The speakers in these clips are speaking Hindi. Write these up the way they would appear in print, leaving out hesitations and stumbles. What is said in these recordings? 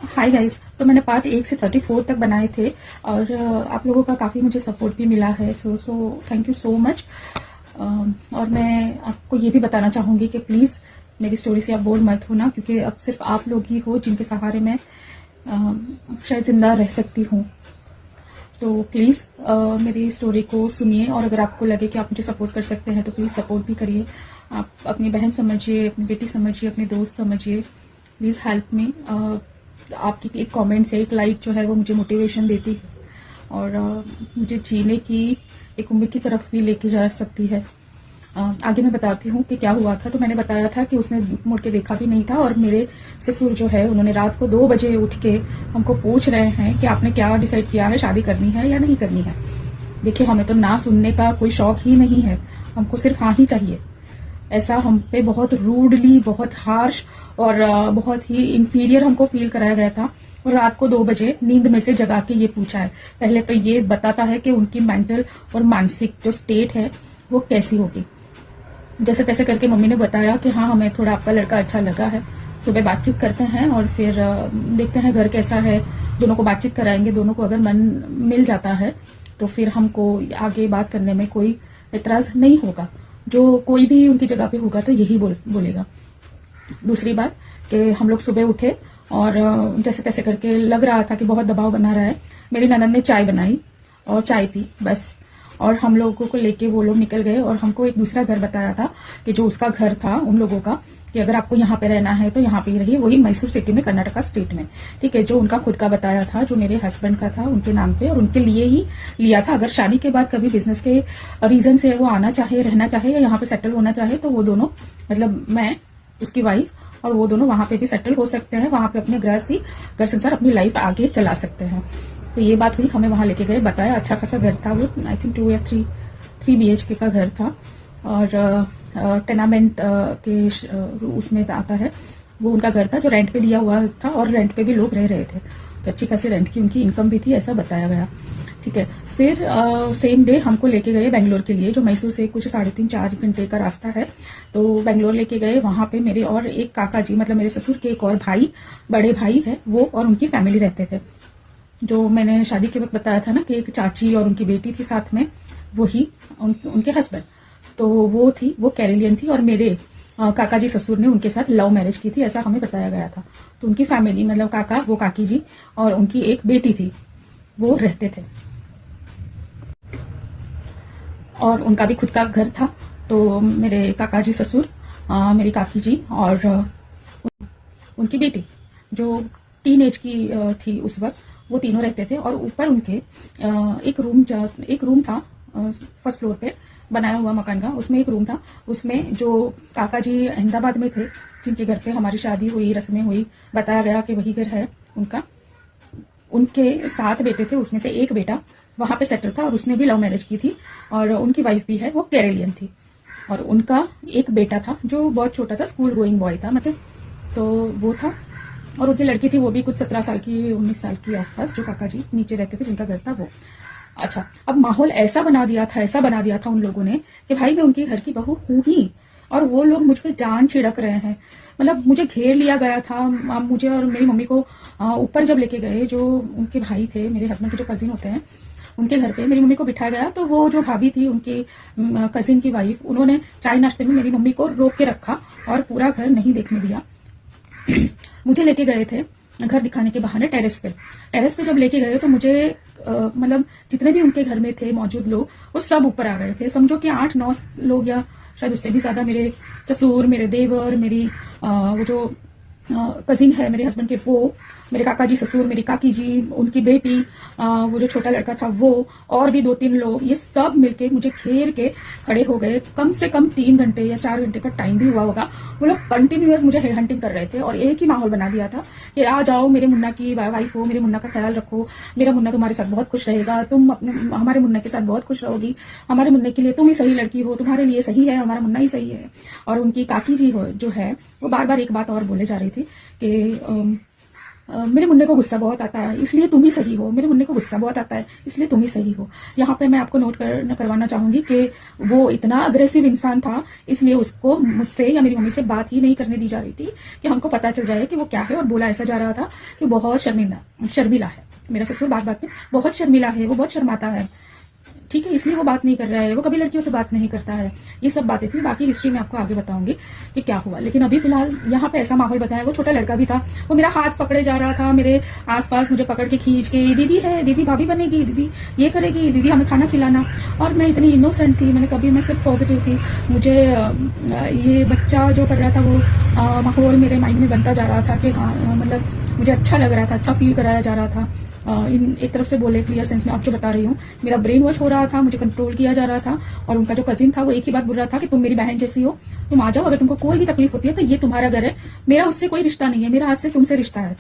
Hi guys. तो मैंने पार्ट 1 से 34 तक बनाए थे और आप लोगों का काफ़ी मुझे सपोर्ट भी मिला है। So thank you so much. और मैं आपको ये भी बताना चाहूँगी कि प्लीज़ मेरी स्टोरी से आप बोर मत होना, क्योंकि अब सिर्फ आप लोग ही हो जिनके सहारे मैं शायद ज़िंदा रह सकती हूँ। तो प्लीज़ मेरी स्टोरी को सुनिए, और अगर आपको लगे कि आप मुझे सपोर्ट कर सकते हैं तो प्लीज़ सपोर्ट भी करिए। आप अपनी बहन समझिए, अपनी बेटी समझिए, अपने दोस्त समझिए। Please help me. आपकी एक कमेंट से एक लाइक जो है वो मुझे मोटिवेशन देती है और मुझे जीने की एक उम्मीद की तरफ भी लेके जा सकती है। आगे मैं बताती हूँ कि क्या हुआ था। तो मैंने बताया था कि उसने मुड़ के देखा भी नहीं था, और मेरे ससुर जो है उन्होंने रात को 2 बजे उठ के हमको पूछ रहे हैं कि आपने क्या डिसाइड किया है, शादी करनी है या नहीं करनी है। देखिए, हमें तो ना सुनने का कोई शौक ही नहीं है, हमको सिर्फ हाँ ही चाहिए। ऐसा हम पे बहुत रूडली, बहुत हार्श और बहुत ही इंफीरियर हमको फील कराया गया था। और रात को 2 बजे नींद में से जगा के ये पूछा है। पहले तो ये बताता है कि उनकी मेंटल और मानसिक जो स्टेट है वो कैसी होगी। जैसे तैसे करके मम्मी ने बताया कि हाँ, हमें थोड़ा आपका लड़का अच्छा लगा है, सुबह बातचीत करते हैं और फिर देखते हैं घर कैसा है। दोनों को बातचीत कराएंगे, दोनों को अगर मन मिल जाता है तो फिर हमको आगे बात करने में कोई एतराज नहीं होगा। जो कोई भी उनकी जगह पे होगा तो यही बोलेगा। दूसरी बात कि हम लोग सुबह उठे और जैसे तैसे करके लग रहा था कि बहुत दबाव बना रहा है। मेरी ननद ने चाय बनाई और चाय पी बस, और हम लोगों को लेके वो लोग निकल गए। और हमको एक दूसरा घर बताया था कि जो उसका घर था उन लोगों का, कि अगर आपको यहाँ पे रहना है तो यहाँ पे ही रहिए, वही मैसूर सिटी में, कर्नाटका स्टेट में। ठीक है, जो उनका खुद का बताया था, जो मेरे हस्बैंड का था, उनके नाम पे और उनके लिए ही लिया था। अगर शादी के बाद कभी बिजनेस के रीजन से वो आना चाहे, रहना चाहे या यहाँ पे सेटल होना चाहे तो वो दोनों, मतलब मैं, उसकी वाइफ और वो दोनों वहां पे भी सेटल हो सकते हैं। वहां पे अपने गृहस्थी, घर संसार, अपनी लाइफ आगे चला सकते हैं। तो ये बात हुई, हमें वहां लेके गए, बताया। अच्छा खासा घर था वो, आई थिंक 2 या 3 BHK का घर था, और टेनामेंट के उसमें आता है, वो उनका घर था जो रेंट पे दिया हुआ था, और रेंट पे भी लोग रह रहे थे। तो अच्छी खासी रेंट की उनकी इनकम भी थी, ऐसा बताया गया। ठीक है, फिर सेम डे हमको लेके गए बेंगलोर के लिए, जो मैसूर से कुछ 3.5-4 घंटे का रास्ता है। तो बेंगलोर लेके गए। वहां पे मेरे और एक काका जी, मतलब मेरे ससुर के एक और भाई, बड़े भाई है वो, और उनकी फैमिली रहते थे। जो मैंने शादी के वक्त बताया था ना कि एक चाची और उनकी बेटी थी साथ में, वही उनके हस्बैंड। तो वो थी, वो कैरेलियन थी, और मेरे काका जी ससुर ने उनके साथ लव मैरिज की थी, ऐसा हमें बताया गया था। तो उनकी फैमिली, मतलब काका, वो काकी जी और उनकी एक बेटी थी, वो रहते थे। और उनका भी खुद का घर था। तो मेरे काका जी ससुर, मेरी काकी जी और उनकी बेटी, जो टीन एज की थी उस वक्त, वो तीनों रहते थे। और ऊपर उनके एक रूम था फर्स्ट फ्लोर पे बनाया हुआ मकान का, उसमें एक रूम था। उसमें जो काका जी अहमदाबाद में थे, जिनके घर पे हमारी शादी हुई, रस्में हुई, बताया गया कि वही घर है उनका। उनके 7 बेटे थे, उसमें से एक बेटा वहां पे सेटल था और उसने भी लव मैरिज की थी, और उनकी वाइफ भी है, वो कैरेलियन थी। और उनका एक बेटा था जो बहुत छोटा था, स्कूल गोइंग बॉय था, मतलब। तो वो था, और उनकी लड़की थी, वो भी कुछ 17 साल की, 19 साल की आसपास, जो काका जी नीचे रहते थे, जिनका घर था वो। अच्छा, अब माहौल ऐसा बना दिया था उन लोगों ने कि भाई मैं उनकी घर की बहू हूं ही, और वो लोग मुझ पे जान छिड़क रहे हैं। मतलब मुझे घेर लिया गया था। मुझे और मेरी मम्मी को ऊपर जब लेके गए, जो उनके भाई थे, मेरे हस्बैंड के जो कजिन होते हैं, उनके घर पे मेरी मम्मी को बिठाया गया। तो वो जो भाभी थी, उनकी कजिन की वाइफ, उन्होंने चाय नाश्ते में मेरी मम्मी को रोक के रखा और पूरा घर नहीं देखने दिया। मुझे लेके गए थे घर दिखाने के बहाने टेरेस पे जब लेके गए तो मुझे मतलब जितने भी उनके घर में थे मौजूद लोग, वो सब ऊपर आ गए थे। समझो कि 8-9 लोग, या शायद उससे भी ज्यादा। मेरे ससुर, मेरे देवर, मेरी वो जो कजिन है मेरे हस्बैंड के, वो मेरे काका जी ससुर, मेरी काकी जी, उनकी बेटी, वो जो छोटा लड़का था वो, और भी 2-3 लोग, ये सब मिलके मुझे घेर के खड़े हो गए। कम से कम 3 घंटे या 4 घंटे का टाइम भी हुआ होगा। वो लोग कंटिन्यूअस मुझे हेड हंटिंग कर रहे थे, और एक ही माहौल बना दिया था कि आ जाओ, मेरे मुन्ना की वाइफ हो, मेरे मुन्ना का ख्याल रखो, मेरा मुन्ना तुम्हारे साथ बहुत खुश रहेगा, तुम अपने हमारे मुन्ना के साथ बहुत खुश रहोगी, हमारे मुन्ने के लिए तुम ही सही लड़की हो, तुम्हारे लिए सही है, हमारा मुन्ना ही सही है। और उनकी काकी जी जो है, वो बार बार एक बात और बोले जा रही थी कि मेरे मुन्ने को गुस्सा बहुत आता है, इसलिए तुम ही सही हो। मेरे मुन्ने को गुस्सा बहुत आता है, इसलिए तुम ही सही हो। यहाँ पे मैं आपको नोट करवाना चाहूंगी कि वो इतना अग्रेसिव इंसान था, इसलिए उसको मुझसे या मेरी मम्मी से बात ही नहीं करने दी जा रही थी कि हमको पता चल जाए कि वो क्या है। और बोला ऐसा जा रहा था कि बहुत शर्मिला है। मेरा ससुर बात बात में बहुत शर्मिला है, वो बहुत शर्माता है, ठीक है, इसलिए वो बात नहीं कर रहा है, वो कभी लड़कियों से बात नहीं करता है। ये सब बातें थी, बाकी हिस्ट्री में आपको आगे बताऊंगी कि क्या हुआ। लेकिन अभी फिलहाल यहाँ पे ऐसा माहौल बताया। वो छोटा लड़का भी था, वो मेरा हाथ पकड़े जा रहा था, मेरे आसपास मुझे पकड़ के खींच के, दीदी है, दीदी भाभी बनेगी, दीदी ये करेगी, दीदी हमें खाना खिलाना। और मैं इतनी इनोसेंट थी, मैं सिर्फ पॉजिटिव थी। मुझे ये बच्चा जो कर रहा था वो माहौल मेरे माइंड में बनता जा रहा था कि हाँ, मतलब मुझे अच्छा लग रहा था, अच्छा फील कराया जा रहा था। इन एक तरफ से बोले क्लियर सेंस में आप जो बता रही हूँ, मेरा ब्रेन वॉश हो रहा था, मुझे कंट्रोल किया जा रहा था। और उनका जो कजिन था वो एक ही बात बोल रहा था कि तुम मेरी बहन जैसी हो, तुम आ जाओ, अगर तुमको कोई भी तकलीफ होती है तो ये तुम्हारा घर है, मेरा उससे कोई रिश्ता नहीं है, मेरा आज से तुमसे रिश्ता है,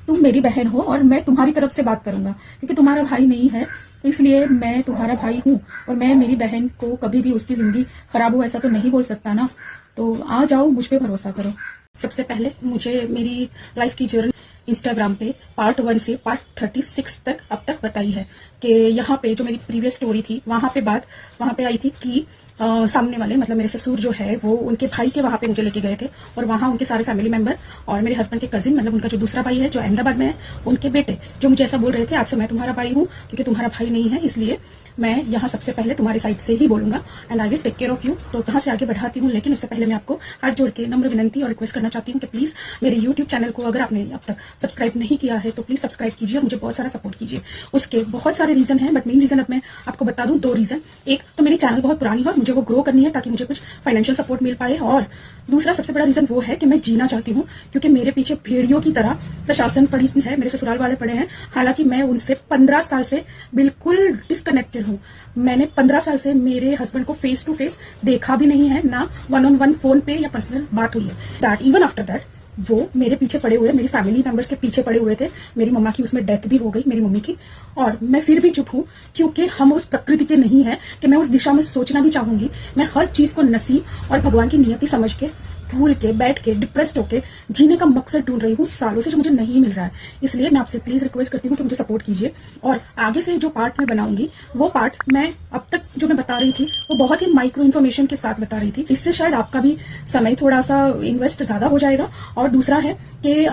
तुम मेरी बहन हो और मैं तुम्हारी तरफ से बात करूंगा, क्योंकि तुम्हारा भाई नहीं है तो इसलिए मैं तुम्हारा भाई हूँ। और मैं मेरी बहन को कभी भी उसकी जिंदगी खराब हो ऐसा तो नहीं बोल सकता ना, तो आ जाओ, मुझ पे भरोसा करो। सबसे पहले मुझे मेरी लाइफ की जर्नी इंस्टाग्राम पे पार्ट 1 से पार्ट 36 तक अब तक बताई है कि यहाँ पे जो मेरी प्रीवियस स्टोरी थी वहां पे आई थी कि सामने वाले मतलब मेरे ससुर जो है वो उनके भाई के वहां पे मुझे लेके गए थे। और वहां उनके सारे फैमिली मेंबर और मेरे हस्बैंड के कजिन मतलब उनका जो दूसरा भाई है जो अहमदाबाद में है, उनके बेटे जो मुझे ऐसा बोल रहे थे आज से मैं तुम्हारा भाई हूँ, क्योंकि तुम्हारा भाई नहीं है इसलिए मैं यहाँ सबसे पहले तुम्हारी साइड से ही बोलूंगा and I will take care of you. तो कहाँ से आगे बढ़ाती हूँ, लेकिन उससे पहले मैं आपको हाथ जोड़ के नम्र विनंती और रिक्वेस्ट करना चाहती हूँ कि प्लीज मेरे यूट्यूब चैनल को अगर आपने अब तक सब्सक्राइब नहीं किया है तो प्लीज सब्सक्राइब कीजिए और मुझे बहुत सारा सपोर्ट कीजिए। उसके बहुत सारे रीजन है, बट मेन रीजन अब मैं आपको बता दूं 2 रीजन। एक तो मेरी चैनल बहुत पुरानी है और मुझे वो ग्रो करनी है ताकि मुझे कुछ फाइनेंशियल सपोर्ट मिल पाए, और दूसरा सबसे बड़ा रीजन वो है कि मैं जीना चाहती हूँ, क्योंकि मेरे पीछे भेड़ियों की तरह प्रशासन पड़ी है, मेरे ससुराल वाले पड़े हैं। हालांकि मैं उनसे 15 साल से बिल्कुल डिस्कनेक्टेड हूँ। मैंने 15 साल से मेरे हस्बैंड को फेस टू फेस देखा भी नहीं है, ना 1-on-1 फोन पे या पर्सनल बात हुई है। दैट इवन आफ्टर दैट वो मेरे पीछे पड़े हुए, मेरी फैमिली मेंबर्स के पीछे पड़े हुए थे। मेरी मम्मा की उसमें डेथ भी हो गई, मेरी मम्मी की, और मैं फिर भी चुप हूं क्योंकि हम उस प्रकृति के नहीं है कि मैं उस दिशा में सोचना भी चाहूंगी। मैं हर चीज को नसीब और भगवान की नियति समझ के भूल के बैठ के डिप्रेस्ड होके जीने का मकसद ढूंढ रही हूँ सालों से, जो मुझे नहीं मिल रहा है। इसलिए मैं आपसे प्लीज रिक्वेस्ट करती हूँ कि मुझे सपोर्ट कीजिए। और आगे से जो पार्ट मैं बनाऊंगी वो पार्ट मैं अब तक जो मैं बता रही थी वो बहुत ही माइक्रो इन्फॉर्मेशन के साथ बता रही थी। इससे शायद आपका भी समय थोड़ा सा इन्वेस्ट ज्यादा हो जाएगा। और दूसरा है कि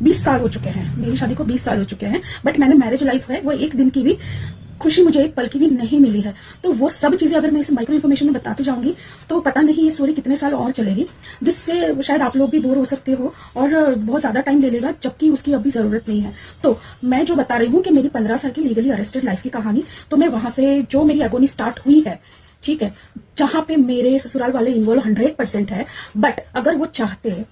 20 साल हो चुके हैं, मेरी शादी को 20 साल हो चुके हैं, बट मैंने मैरिज लाइफ है वो एक दिन की भी खुशी मुझे एक पल की भी नहीं मिली है। तो वो सब चीजें अगर मैं इस माइक्रो इन्फॉर्मेशन में बताती जाऊंगी तो पता नहीं ये स्टोरी कितने साल और चलेगी, जिससे शायद आप लोग भी बोर हो सकते हो और बहुत ज्यादा टाइम ले लेगा, जबकि उसकी अभी जरूरत नहीं है। तो मैं जो बता रही हूँ कि मेरी 15 साल की लीगली अरेस्टेड लाइफ की कहानी, तो मैं वहां से जो मेरी एगोनी स्टार्ट हुई है, ठीक है, जहां पे मेरे ससुराल वाले इन्वॉल्व 100% है, बट अगर वो चाहते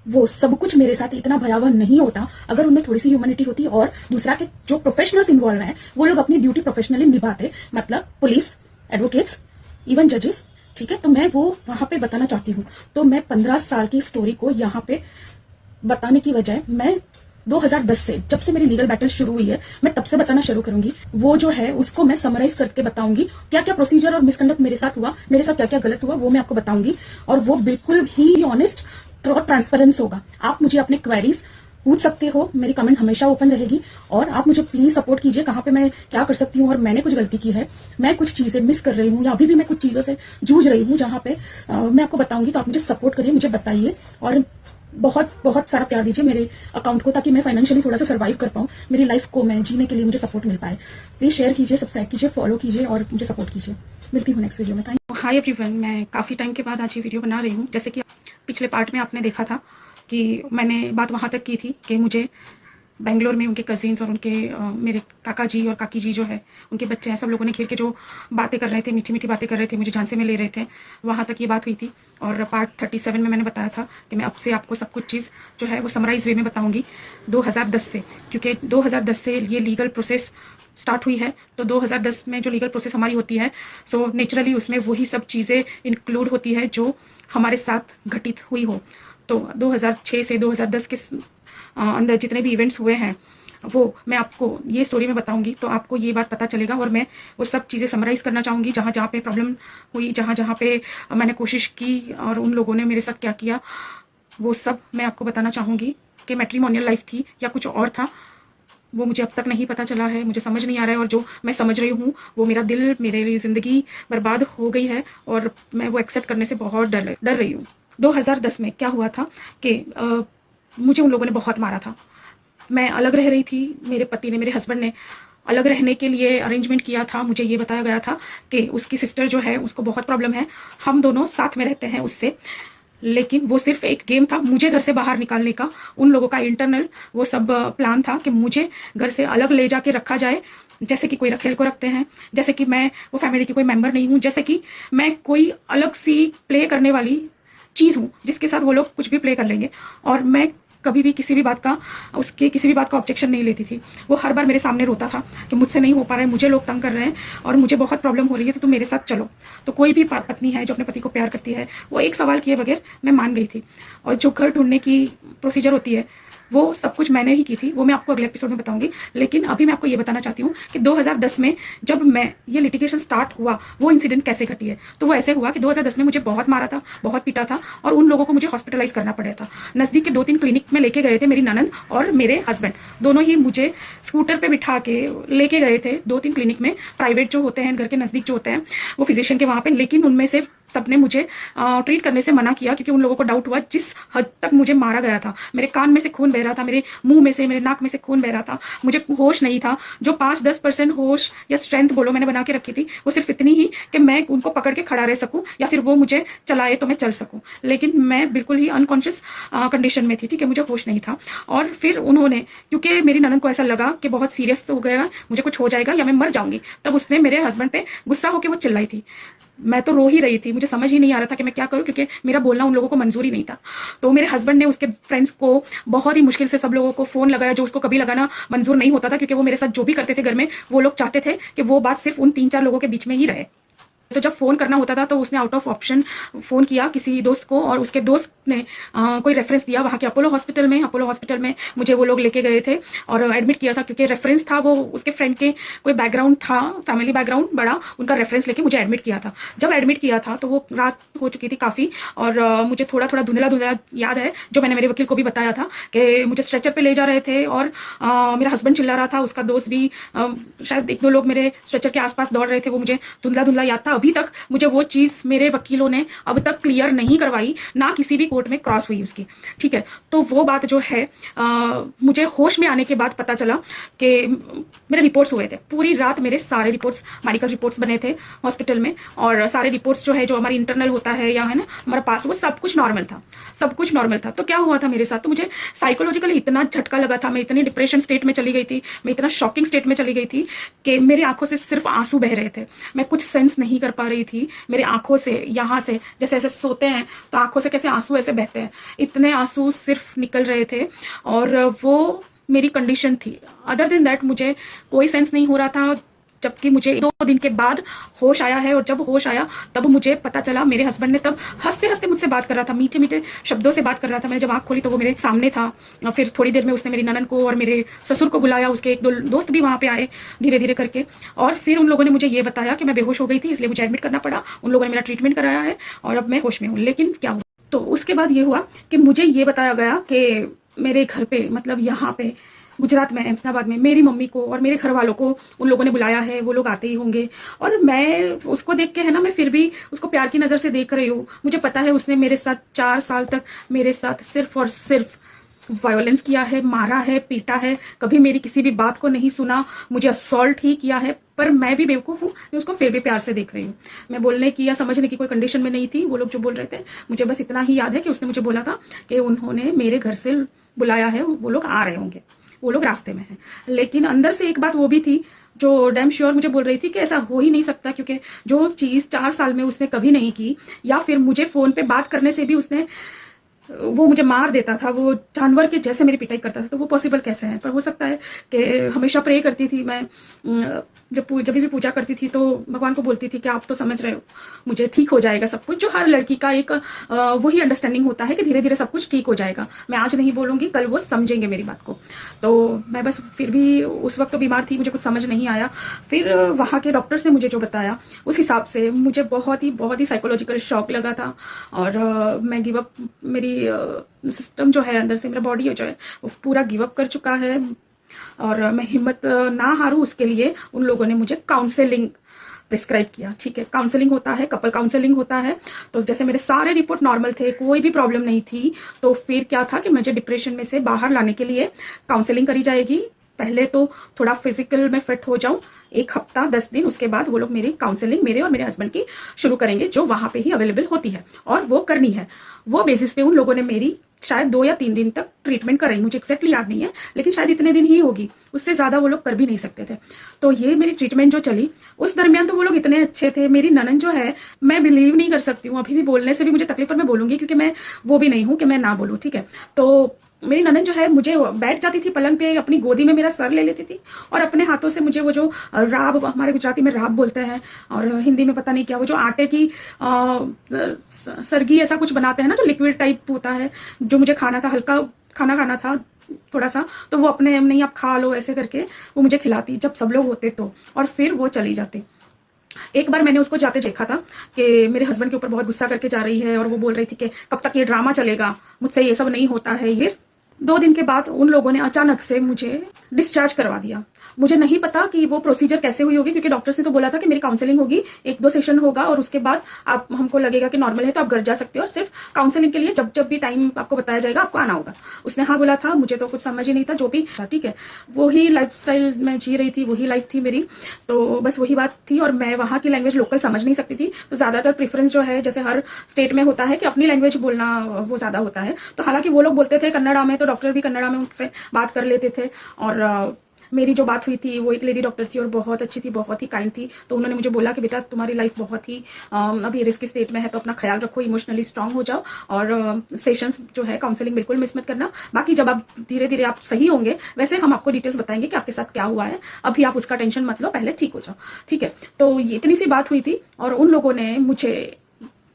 वो सब कुछ मेरे साथ इतना भयावह नहीं होता अगर उनमें थोड़ी सी ह्यूमैनिटी होती। और दूसरा कि जो प्रोफेशनल्स इन्वॉल्व हैं वो लोग अपनी ड्यूटी प्रोफेशनली निभाते, मतलब पुलिस, एडवोकेट्स, इवन जजेस, ठीक है। तो मैं वो वहां पे बताना चाहती हूँ। तो मैं 15 साल की स्टोरी को यहाँ पे बताने की बजाय मैं 2010 से, जब से मेरी लीगल बैटल शुरू हुई है, मैं तब से बताना शुरू करूंगी। वो जो है उसको मैं समराइज करके बताऊंगी, क्या क्या प्रोसीजर और मिसकंडक्ट मेरे साथ हुआ, मेरे साथ क्या क्या गलत हुआ, वो मैं आपको बताऊंगी। और वो बिल्कुल ही ऑनेस्ट और ट्रांसपेरेंस होगा। आप मुझे अपने क्वेरीज पूछ सकते हो, मेरी कमेंट हमेशा ओपन रहेगी। और आप मुझे प्लीज सपोर्ट कीजिए, कहाँ पे मैं क्या कर सकती हूँ, और मैंने कुछ गलती की है, मैं कुछ चीजें मिस कर रही हूँ या अभी भी मैं कुछ चीजों से जूझ रही हूँ, जहाँ पे मैं आपको बताऊंगी। तो आप मुझे सपोर्ट करिए, मुझे बताइए और बहुत बहुत सारा प्यार दीजिए मेरे अकाउंट को, ताकि मैं फाइनेंशियली थोड़ा सा सर्वाइव कर पाऊँ, मेरी लाइफ को मैं जीने के लिए मुझे सपोर्ट मिल पाए। प्लीज शेयर कीजिए, सब्सक्राइब कीजिए, फॉलो कीजिए और मुझे सपोर्ट कीजिए। मिलती हूँ नेक्स्ट वीडियो में। Thank you. हाय एवरीवन, मैं काफी टाइम के बाद आज ये वीडियो बना रही हूँ। जैसे कि पिछले पार्ट में आपने देखा था कि मैंने बात वहां तक की थी कि मुझे बेंगलोर में उनके कजिन्स और उनके मेरे काका जी और काकी जी जो है, उनके बच्चे हैं, सब लोगों ने घेर के जो बातें कर रहे थे, मीठी मीठी बातें कर रहे थे, मुझे जान से में ले रहे थे, वहां तक ये बात हुई थी। और पार्ट 37 में मैंने बताया था कि मैं अब से आपको सब कुछ चीज़ जो है वो समराइज वे में बताऊंगी 2010 से, क्योंकि 2010 से ये लीगल प्रोसेस स्टार्ट हुई है। तो 2010 में जो लीगल प्रोसेस हमारी होती है, सो नेचुरली उसमें वही सब चीज़ें इंक्लूड होती है जो हमारे साथ घटित हुई हो। तो 2006 से 2010 के अंदर जितने भी इवेंट्स हुए हैं वो मैं आपको ये स्टोरी में बताऊंगी, तो आपको ये बात पता चलेगा। और मैं वो सब चीज़ें समराइज करना चाहूँगी, जहाँ जहाँ पे प्रॉब्लम हुई, जहाँ जहाँ पे मैंने कोशिश की और उन लोगों ने मेरे साथ क्या किया, वो सब मैं आपको बताना चाहूँगी। कि मैट्रिमोनियल लाइफ थी या कुछ और था, वो मुझे अब तक नहीं पता चला है, मुझे समझ नहीं आ रहा है। और जो मैं समझ रही हूँ वो मेरा दिल, मेरे लिए ज़िंदगी बर्बाद हो गई है और मैं वो एक्सेप्ट करने से बहुत डर रही हूँ। 2010 में क्या हुआ था कि मुझे उन लोगों ने बहुत मारा था। मैं अलग रह रही थी, मेरे पति ने, मेरे हस्बैंड ने अलग रहने के लिए अरेंजमेंट किया था। मुझे ये बताया गया था कि उसकी सिस्टर जो है उसको बहुत प्रॉब्लम है, हम दोनों साथ में रहते हैं उससे, लेकिन वो सिर्फ एक गेम था मुझे घर से बाहर निकालने का। उन लोगों का इंटरनल वो सब प्लान था कि मुझे घर से अलग ले जाके रखा जाए, जैसे कि कोई रखेल को रखते हैं, जैसे कि मैं वो फैमिली की कोई मेंबर नहीं हूँ, जैसे कि मैं कोई अलग सी प्ले करने वाली चीज़ हूँ जिसके साथ वो लोग कुछ भी प्ले कर लेंगे। और मैं कभी भी किसी भी बात का, उसके किसी भी बात का ऑब्जेक्शन नहीं लेती थी। वो हर बार मेरे सामने रोता था कि मुझसे नहीं हो पा रहा है, मुझे लोग तंग कर रहे हैं और मुझे बहुत प्रॉब्लम हो रही है, तो तुम मेरे साथ चलो। तो कोई भी पत्नी है जो अपने पति को प्यार करती है, वो एक सवाल किए बगैर मैं मान गई थी। और जो घर ढूंढने की प्रोसीजर होती है वो सब कुछ मैंने ही की थी, वो मैं आपको अगले एपिसोड में बताऊंगी। लेकिन अभी मैं आपको ये बताना चाहती हूँ कि 2010 में जब मैं ये लिटिगेशन स्टार्ट हुआ, वो इंसिडेंट कैसे घटी है। तो वो ऐसे हुआ कि 2010 में मुझे बहुत मारा था, बहुत पीटा था और उन लोगों को मुझे हॉस्पिटलाइज करना पड़ा था। नज़दीक के 2-3 क्लिनिक में लेके गए थे, मेरी ननद और मेरे हस्बैंड दोनों ही मुझे स्कूटर पे बिठा के लेके गए थे 2-3 क्लिनिक में, प्राइवेट जो होते हैं, घर के नज़दीक जो होते हैं वो फिजिशियन के वहाँ पे। लेकिन उनमें से सबने मुझे ट्रीट करने से मना किया, क्योंकि उन लोगों को डाउट हुआ जिस हद तक मुझे मारा गया था। मेरे कान में से खून बह रहा था, मेरे मुंह में से, मेरे नाक में से खून बह रहा था, मुझे होश नहीं था। जो 5-10% होश या स्ट्रेंथ बोलो मैंने बना के रखी थी, वो सिर्फ इतनी ही कि मैं उनको पकड़ के खड़ा रह सकूं या फिर वो मुझे चलाए तो मैं चल सकूं। लेकिन मैं बिल्कुल ही अनकॉन्शियस कंडीशन में थी, ठीक है, मुझे होश नहीं था। और फिर उन्होंने, क्योंकि मेरी ननद को ऐसा लगा कि बहुत सीरियस हो गया, मुझे कुछ हो जाएगा या मैं मर जाऊंगी, तब उसने मेरे हस्बैंड पे गुस्सा होकर वो चिल्लाई थी। मैं तो रो ही रही थी, मुझे समझ ही नहीं आ रहा था कि मैं क्या करूं, क्योंकि मेरा बोलना उन लोगों को मंजूर ही नहीं था। तो मेरे हस्बैंड ने उसके फ्रेंड्स को बहुत ही मुश्किल से सब लोगों को फोन लगाया, जो उसको कभी लगाना मंजूर नहीं होता था, क्योंकि वो मेरे साथ जो भी करते थे घर में, वो लोग चाहते थे कि वो बात सिर्फ उन 3-4 लोगों के बीच में ही रहे। तो जब फोन करना होता था तो उसने आउट ऑफ ऑप्शन फोन किया किसी दोस्त को, और उसके दोस्त ने कोई रेफरेंस दिया वहाँ के अपोलो हॉस्पिटल में मुझे वो लोग लेके गए थे और एडमिट किया था, क्योंकि रेफरेंस था वो उसके फ्रेंड के कोई बैकग्राउंड था, फैमिली बैकग्राउंड बड़ा, उनका रेफरेंस लेके मुझे एडमिट किया था। जब एडमिट किया था तो वो रात हो चुकी थी काफ़ी, और मुझे थोड़ा थोड़ा धुंधला याद है, जो मैंने मेरे वकील को भी बताया था कि मुझे स्ट्रेचर पे ले जा रहे थे और मेरा हस्बैंड चिल्ला रहा था, उसका दोस्त भी, शायद 1-2 लोग मेरे स्ट्रेचर के आसपास दौड़ रहे थे, वो मुझे धुंधला याद था। अभी तक मुझे वो चीज़ मेरे वकीलों ने अब तक क्लियर नहीं करवाई, ना किसी भी कोर्ट में क्रॉस हुई उसकी, ठीक है। तो वो बात जो है, मुझे होश में आने के बाद पता चला कि मेरे रिपोर्ट्स हुए थे। पूरी रात मेरे सारे रिपोर्ट्स, मेडिकल रिपोर्ट्स बने थे हॉस्पिटल में, और सारे रिपोर्ट्स जो है, जो हमारी इंटरनल होता है या है ना हमारा पास, वो सब कुछ नॉर्मल था, सब कुछ नॉर्मल था। तो क्या हुआ था मेरे साथ, तो मुझे साइकोलॉजिकली इतना झटका लगा था, मैं इतनी डिप्रेशन स्टेट में चली गई थी, मैं इतना शॉकिंग स्टेट में चली गई थी कि मेरी आंखों से सिर्फ आंसू बह रहे थे। मैं कुछ सेंस नहीं कर पा रही थी, मेरे आंखों से, यहाँ से जैसे ऐसे सोते हैं तो आंखों से कैसे आंसू ऐसे बहते हैं, इतने आंसू सिर्फ निकल रहे थे, और वो मेरी कंडीशन थी। अदर देन दैट मुझे कोई सेंस नहीं हो रहा था, जबकि मुझे 2 दिन के बाद होश आया है। और जब होश आया तब मुझे पता चला, मेरे हस्बैंड ने तब हंसते हंसते मुझसे बात कर रहा था, मीठे मीठे शब्दों से बात कर रहा था। मैंने जब आंख खोली तो वो मेरे सामने था। फिर थोड़ी देर में उसने मेरी ननद को और मेरे ससुर को बुलाया, उसके 1-2 दोस्त भी वहाँ पे आए धीरे धीरे करके, और फिर उन लोगों ने मुझे ये बताया कि मैं बेहोश हो गई थी, इसलिए मुझे एडमिट करना पड़ा। उन लोगों ने मेरा ट्रीटमेंट कराया है और अब मैं होश में हूँ। लेकिन क्या हुआ, तो उसके बाद ये हुआ कि मुझे ये बताया गया कि मेरे घर पे, मतलब यहाँ पे गुजरात में, अहमदाबाद में, मेरी मम्मी को और मेरे घर वालों को उन लोगों ने बुलाया है, वो लोग आते ही होंगे। और मैं उसको देख के, है ना, मैं फिर भी उसको प्यार की नज़र से देख रही हूँ। मुझे पता है उसने मेरे साथ 4 साल तक मेरे साथ सिर्फ और सिर्फ वायोलेंस किया है, मारा है, पीटा है, कभी मेरी किसी भी बात को नहीं सुना, मुझे असॉल्ट ही किया है। पर मैं भी बेवकूफ़ हूँ, मैं उसको फिर भी प्यार से देख रही हूँ। मैं बोलने की या समझने की कोई कंडीशन में नहीं थी। वो लोग जो बोल रहे थे, मुझे बस इतना ही याद है कि उसने मुझे बोला था कि उन्होंने मेरे घर से बुलाया है, वो लोग आ रहे होंगे, वो लोग रास्ते में हैं। लेकिन अंदर से एक बात वो भी थी जो डैम श्योर मुझे बोल रही थी कि ऐसा हो ही नहीं सकता, क्योंकि जो चीज़ 4 साल में उसने कभी नहीं की, या फिर मुझे फ़ोन पे बात करने से भी उसने, वो मुझे मार देता था, वो जानवर के जैसे मेरी पिटाई करता था, तो वो पॉसिबल कैसे है। पर हो सकता है कि हमेशा प्रे करती थी मैं जब भी पूजा करती थी तो भगवान को बोलती थी कि आप तो समझ रहे हो, मुझे ठीक हो जाएगा सब कुछ। जो हर लड़की का एक वही अंडरस्टैंडिंग होता है कि धीरे धीरे सब कुछ ठीक हो जाएगा। मैं आज नहीं बोलूंगी, कल वो समझेंगे मेरी बात को। तो मैं बस फिर भी उस वक्त तो बीमार थी, मुझे कुछ समझ नहीं आया। फिर वहाँ के डॉक्टर्स ने मुझे जो बताया उस हिसाब से मुझे बहुत ही साइकोलॉजिकल शॉक लगा था। और मैं गिव अप, मेरी सिस्टम जो है अंदर से, मेरा बॉडी जो है वो पूरा गिव अप कर चुका है। और मैं हिम्मत ना हारूं उसके लिए उन लोगों ने मुझे काउंसलिंग प्रिस्क्राइब किया। ठीक है, काउंसलिंग होता है, कपल काउंसलिंग होता है। तो जैसे मेरे सारे रिपोर्ट नॉर्मल थे, कोई भी प्रॉब्लम नहीं थी, तो फिर क्या था कि मुझे डिप्रेशन में से बाहर लाने के लिए काउंसलिंग करी जाएगी। पहले तो थोड़ा फिजिकल में फिट हो जाऊं, 1 हफ्ता 10 दिन, उसके बाद वो लोग मेरी काउंसलिंग मेरे और मेरे हस्बैंड की शुरू करेंगे, जो वहां पे ही अवेलेबल होती है और वो करनी है। वो बेसिस पे उन लोगों ने मेरी शायद 2 या 3 दिन तक ट्रीटमेंट कराई, मुझे एक्जैक्टली याद नहीं है, लेकिन शायद इतने दिन ही होगी, उससे ज्यादा वो लोग कर भी नहीं सकते थे। तो ये मेरी ट्रीटमेंट जो चली उस दरमियान तो वो लोग इतने अच्छे थे। मेरी ननन जो है, मैं बिलीव नहीं कर सकती हूँ, अभी भी बोलने से भी मुझे तकलीफ, पर मैं बोलूंगी क्योंकि मैं वो भी नहीं हूँ कि मैं ना बोलूँ। ठीक है, तो मेरी ननन जो है, मुझे बैठ जाती थी पलंग पे, अपनी गोदी में मेरा सर ले लेती थी और अपने हाथों से मुझे वो जो राब, हमारे गुजराती में राब बोलते हैं और हिंदी में पता नहीं क्या, वो जो आटे की सरगी ऐसा कुछ बनाते हैं ना, जो लिक्विड टाइप होता है, जो मुझे खाना था, हल्का खाना खाना था थोड़ा सा, तो वो अपने नहीं आप खा लो ऐसे करके वो मुझे खिलाती जब सब लोग होते तो, और फिर वो चली जाती। एक बार मैंने उसको जाते देखा था कि मेरे हस्बैंड के ऊपर बहुत गुस्सा करके जा रही है और वो बोल रही थी कि कब तक ये ड्रामा चलेगा, मुझसे ये सब नहीं होता है। ये 2 दिन के बाद उन लोगों ने अचानक से मुझे डिस्चार्ज करवा दिया। मुझे नहीं पता कि वो प्रोसीजर कैसे हुई होगी, क्योंकि डॉक्टर्स ने तो बोला था कि मेरी काउंसलिंग होगी, 1-2 सेशन होगा और उसके बाद आप, हमको लगेगा कि नॉर्मल है तो आप घर जा सकते हो, और सिर्फ काउंसलिंग के लिए जब जब भी टाइम आपको बताया जाएगा आपको आना होगा। उसने हाँ बोला था, मुझे तो कुछ समझ ही नहीं था, जो भी था ठीक है, वही लाइफस्टाइल मैं जी रही थी, वही लाइफ थी मेरी, तो बस वही बात थी। और मैं वहाँ की लैंग्वेज लोकल समझ नहीं सकती थी, तो ज्यादातर प्रेफरेंस जो है, जैसे हर स्टेट में होता है कि अपनी लैंग्वेज बोलना वो ज्यादा होता है। तो हालांकि वो लोग बोलते थे कन्नड़ा में, तो डॉक्टर भी कन्नड़ा में उनसे बात कर लेते थे। और मेरी जो बात हुई थी वो एक लेडी डॉक्टर थी और बहुत अच्छी थी, बहुत ही काइंड थी। तो उन्होंने मुझे बोला कि बेटा तुम्हारी लाइफ बहुत ही अभी रिस्क स्टेट में है, तो अपना ख्याल रखो, इमोशनली स्ट्रांग हो जाओ और सेशंस जो है काउंसलिंग बिल्कुल मिस मत करना। बाकी जब आप धीरे धीरे आप सही होंगे, वैसे हम आपको डिटेल्स बताएंगे कि आपके साथ क्या हुआ है, अभी आप उसका टेंशन मत लो, पहले ठीक हो जाओ। ठीक है, तो ये इतनी सी बात हुई थी और उन लोगों ने मुझे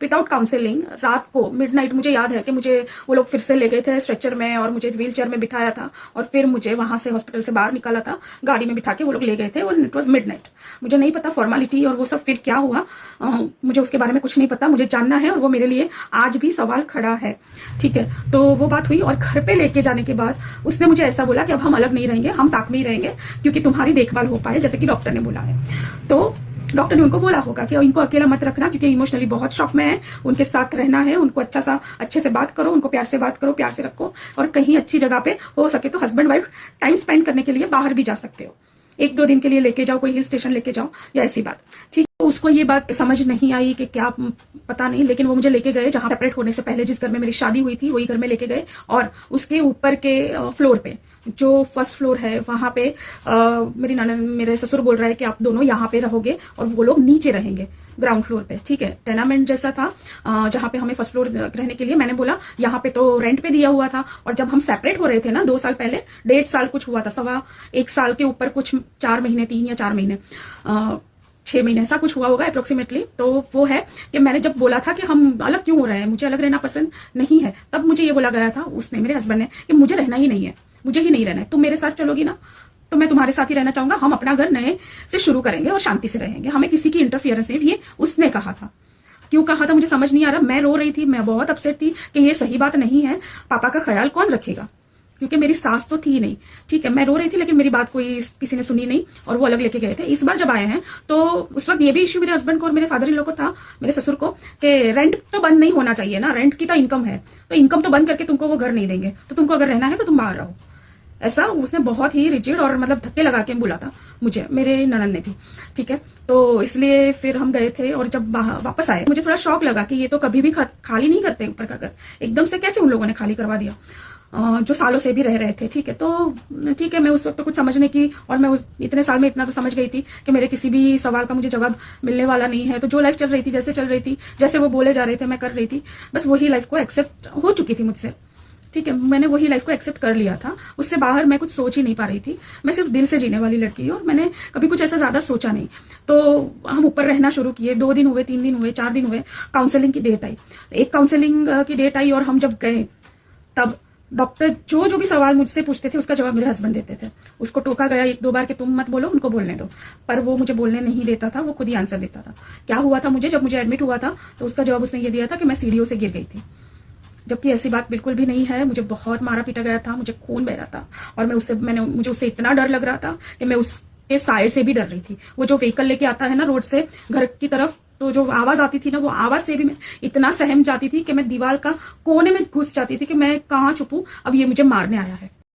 विदाउट काउंसलिंग रात को मिडनाइट, मुझे याद है कि मुझे वो लोग फिर से ले गए थे स्ट्रेचर में और मुझे व्हील चेयर में बिठाया था और फिर मुझे वहां से हॉस्पिटल से बाहर निकाला था, गाड़ी में बिठा के वो लोग ले गए थे और इट वॉज मिडनाइट। मुझे नहीं पता फॉर्मेलिटी और वो सब फिर क्या हुआ, मुझे उसके बारे में कुछ नहीं पता, मुझे जानना है और वो मेरे लिए आज भी सवाल खड़ा है। ठीक है, तो वो बात हुई और घर पे लेके जाने के बाद उसने मुझे ऐसा बोला कि अब हम अलग नहीं रहेंगे, हम साथ में ही रहेंगे क्योंकि तुम्हारी देखभाल हो पाए, जैसे कि डॉक्टर ने बोला है। तो डॉक्टर ने उनको बोला होगा कि इनको अकेला मत रखना क्योंकि इमोशनली बहुत शॉक में है, उनके साथ रहना है, उनको अच्छे से बात करो, उनको प्यार से बात करो, प्यार से रखो, और कहीं अच्छी जगह पे हो सके तो हस्बैंड वाइफ टाइम स्पेंड करने के लिए बाहर भी जा सकते हो, 1-2 दिन के लिए लेके जाओ, कोई हिल स्टेशन लेके जाओ या ऐसी बात। ठीक, तो उसको ये बात समझ नहीं आई कि क्या पता नहीं, लेकिन वो मुझे लेके गए जहां सेपरेट होने से पहले जिस घर में मेरी शादी हुई थी वही घर में लेके गए और उसके ऊपर के फ्लोर पे, जो फर्स्ट फ्लोर है वहां पे मेरी ननद, मेरे ससुर बोल रहा है कि आप दोनों यहाँ पे रहोगे और वो लोग नीचे रहेंगे ग्राउंड फ्लोर पे। ठीक है, टेनामेंट जैसा था जहाँ पे हमें फर्स्ट फ्लोर रहने के लिए, मैंने बोला यहाँ पे तो रेंट पे दिया हुआ था और जब हम सेपरेट हो रहे थे ना 2 साल पहले, 1.5 साल कुछ हुआ था, 1.25 साल के ऊपर कुछ 4 महीने, 3 या 4 महीने, 6 महीने ऐसा कुछ हुआ होगा अप्रोक्सीमेटली। तो वो है कि मैंने जब बोला था कि हम अलग क्यों हो रहे हैं, मुझे अलग रहना पसंद नहीं है, तब मुझे ये बोला गया था उसने, मेरे हस्बैंड ने, कि मुझे रहना ही नहीं है, मुझे ही नहीं रहना है, तुम मेरे साथ चलोगी ना तो मैं तुम्हारे साथ ही रहना चाहूंगा, हम अपना घर नए से शुरू करेंगे और शांति से रहेंगे, हमें किसी की इंटरफियरेंस नहीं। ये उसने कहा था, क्यों कहा था मुझे समझ नहीं आ रहा। मैं रो रही थी, मैं बहुत अपसेट थी कि ये सही बात नहीं है, पापा का ख्याल कौन रखेगा, क्योंकि मेरी सास तो थी नहीं। ठीक है, मैं रो रही थी लेकिन मेरी बात कोई किसी ने सुनी नहीं और वो अलग लेके गए थे। इस बार जब आए हैं तो उस वक्त ये भी इश्यू मेरे हस्बैंड को और मेरे फादर इन लोग को था, मेरे ससुर को, कि रेंट तो बंद नहीं होना चाहिए ना, रेंट की तो इनकम है, तो इनकम तो बंद करके तुमको वो घर नहीं देंगे, तो तुमको अगर रहना है तो तुम बाहर रहो। ऐसा उसने बहुत ही रिजिड और मतलब धक्के लगा के बोला था मुझे, मेरे ननद ने भी। ठीक है, तो इसलिए फिर हम गए थे और जब वापस आए मुझे थोड़ा शॉक लगा कि ये तो कभी भी खाली नहीं करते ऊपर का घर, एकदम से कैसे उन लोगों ने खाली करवा दिया जो सालों से भी रह रहे थे। ठीक है, तो ठीक है, मैं उस वक्त तो कुछ समझने की, और मैं इतने साल में इतना तो समझ गई थी कि मेरे किसी भी सवाल का मुझे जवाब मिलने वाला नहीं है। तो जो लाइफ चल रही थी, जैसे चल रही थी, जैसे वो बोले जा रहे थे, मैं कर रही थी, बस वही लाइफ को एक्सेप्ट हो चुकी थी मुझसे। ठीक है, मैंने वही लाइफ को एक्सेप्ट कर लिया था, उससे बाहर मैं कुछ सोच ही नहीं पा रही थी। मैं सिर्फ दिल से जीने वाली लड़की हूँ और मैंने कभी कुछ ऐसा ज्यादा सोचा नहीं। तो हम ऊपर रहना शुरू किए, 2 दिन हुए, 3 दिन हुए, 4 दिन हुए, काउंसलिंग की डेट आई। एक काउंसलिंग की डेट आई और हम जब गए तब डॉक्टर जो भी सवाल मुझसे पूछते थे उसका जवाब मेरे हस्बैंड देते थे। उसको टोका गया 1-2 बार कि तुम मत बोलो, उनको बोलने दो, पर वो मुझे बोलने नहीं देता था, वो खुद ही आंसर देता था। क्या हुआ था मुझे, जब मुझे एडमिट हुआ था तो उसका जवाब उसने ये दिया था कि मैं सीढ़ियों से गिर गई थी, जबकि ऐसी बात बिल्कुल भी नहीं है। मुझे बहुत मारा पीटा गया था, मुझे खून बह रहा था और मुझे उससे इतना डर लग रहा था कि मैं उसके साए से भी डर रही थी। वो जो व्हीकल लेके आता है ना रोड से घर की तरफ, तो जो आवाज आती थी ना, वो आवाज से भी मैं इतना सहम जाती थी कि मैं दीवार का कोने में घुस जाती थी कि मैं कहाँ छुपूं, अब ये मुझे मारने आया है।